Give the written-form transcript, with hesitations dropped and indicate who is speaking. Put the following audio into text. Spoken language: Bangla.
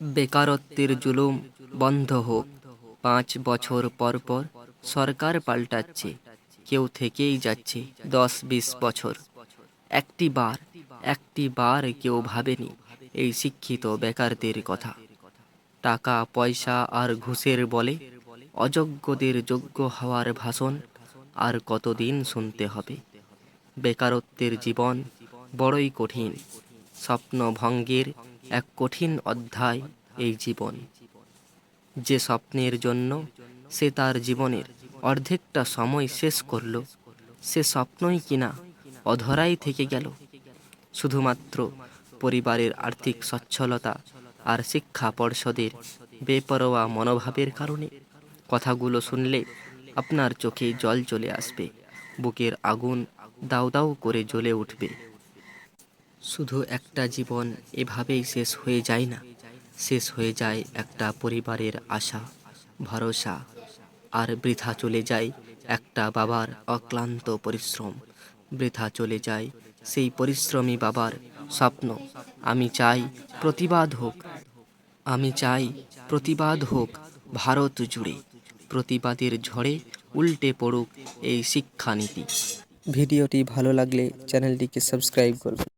Speaker 1: বেকারত্বের জুলুম বন্ধ হোক। 5 বছর পর পর সরকার পাল্টাচ্ছে, কেউ থেকেই যাচ্ছে 10-20 বছর। একটি বার কেউ ভাবেনি এই শিক্ষিত বেকারদের কথা। টাকা পয়সা আর ঘুষের বলে অযোগ্যদের যোগ্য হওয়ার ভাষণ আর কতদিন শুনতে হবে। বেকারত্বের জীবন বড়ই কঠিন, স্বপ্ন ভঙ্গের এক কঠিন অধ্যায় এই জীবন। যে স্বপ্নের জন্য সে তার জীবনের অর্ধেকটা সময় শেষ করল, সে স্বপ্নই কিনা অধরাই থেকে গেল শুধুমাত্র পরিবারের আর্থিক সচ্ছলতা আর শিক্ষা পর্ষদের বেপরোয়া মনোভাবের কারণে। কথাগুলো শুনলে আপনার চোখে জল চলে আসবে, বুকের আগুন দাউ দাউ করে জ্বলে উঠবে। শুধু একটা জীবন এভাবেই শেষ হয়ে যায় না, শেষ হয়ে যায় একটা পরিবারের আশা, ভরসা, আর বৃথা চলে যায় একটা বাবার অক্লান্ত পরিশ্রম। বৃথা চলে যায় সেই পরিশ্রমী বাবার স্বপ্ন। আমি চাই প্রতিবাদ হোক, আমি চাই প্রতিবাদ হোক ভারত জুড়ে। প্রতিবাদের ঝড়ে উল্টে পড়ুক এই শিক্ষানীতি। ভিডিওটি ভালো লাগলে চ্যানেলটিকে সাবস্ক্রাইব করুন।